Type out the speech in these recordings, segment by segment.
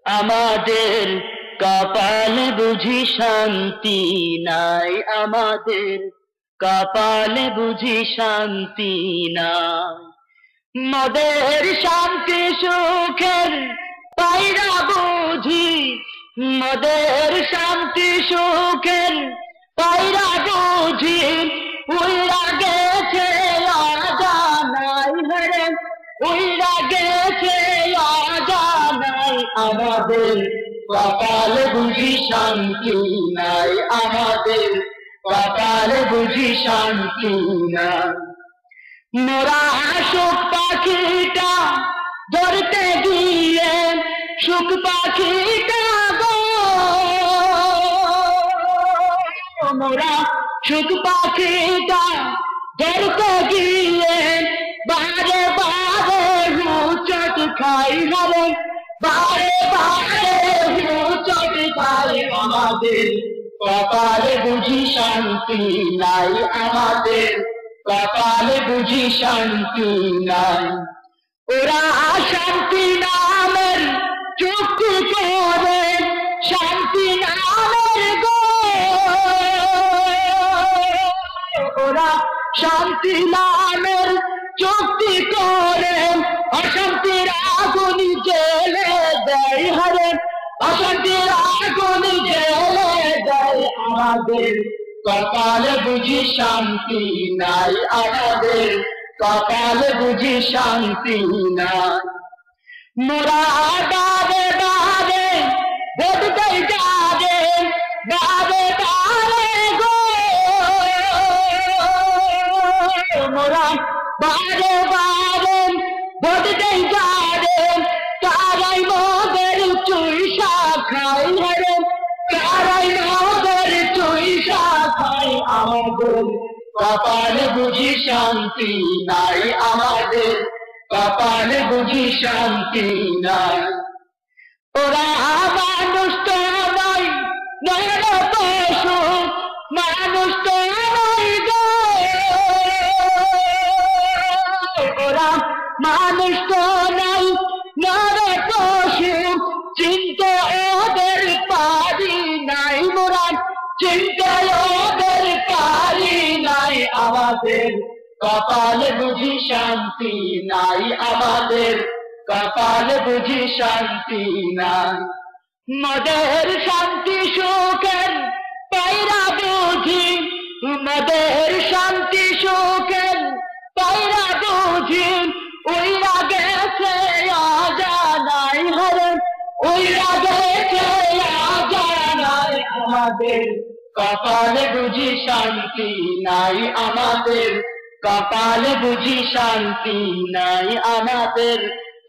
আমাদের কপালে বুঝি শান্তি নাই, আমাদের কপালে বুঝি শান্তি নাই। মদের শান্তি সুখের পাইরা বুঝি, মদের শান্তি সুখের পাইরা বুঝি, উইরা গেছে অজানাই হরে, উইরা গেছে অজানাই। আমাদের কপালে বুঝি শান্তি নাই, আমাদের কপালে বুঝি শান্তি নাই। মোরা সুখ পাখিটা ধরতে গিয়ে, সুখ পাখিটা গো, মোরা সুখ পাখিটা ধরতে গিয়ে বারে বারে হুচট খাই হরে, বারে বারে হুচট খাই। আমাদের কপালে বুঝি শান্তি নাই, আমাদের কপালে বুঝি শান্তি নাই। ওরা শান্তি নামের চুক্তি করে, শান্তি নামের গো, ওরা শান্তি নামের চুক্তি করে অশান্তির আগুন জ্বেলে দেয় হরে, অশান্তির আগুন জ্বেলে দেয়। আমাদের কপালে বুঝি শান্তি নাই, আমাদের কপালে বুঝি শান্তি নাই। মোরা ডাবে ডাবে বদতে যাবে, ডাবে ডাবে গো, মোরা বারে বারে বদতে যাবে। কারাই মদের চুইসা খাই হরে, কারাই মদের চুইসা খাই। আমাদের কপালে বুঝি শান্তি নাই, আমাদের কপালে বুঝি শান্তি নাই। ওরা মানুষ তো নয়, নর পশু, মানুষ তো নয় গো, ওরা মানুষ তো নয়, নর পশু। চিনতে ওদের পারি নাই মোরা, চিনতে ওদের পারি নাই। আমাদের কপালে বুঝি শান্তি নাই, আমাদের কপালে বুঝি শান্তি নাই। মদের শান্তি সুখের পাইরা বুঝি, মদের শান্তি সুখের পাইরা বুঝি, উইরা গেছে অজানাই হরে, উইরা গেছে অজানাই। আমাদের কপালে বুঝি শান্তি নাই, আমাদের কপালে বুঝি শান্তি নাই, আমাদের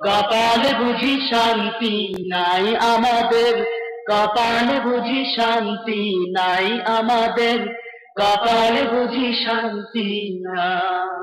কপালে বুঝি শান্তি নাই, আমাদের কপালে বুঝি শান্তি নাই, আমাদের কপালে বুঝি শান্তি নাই।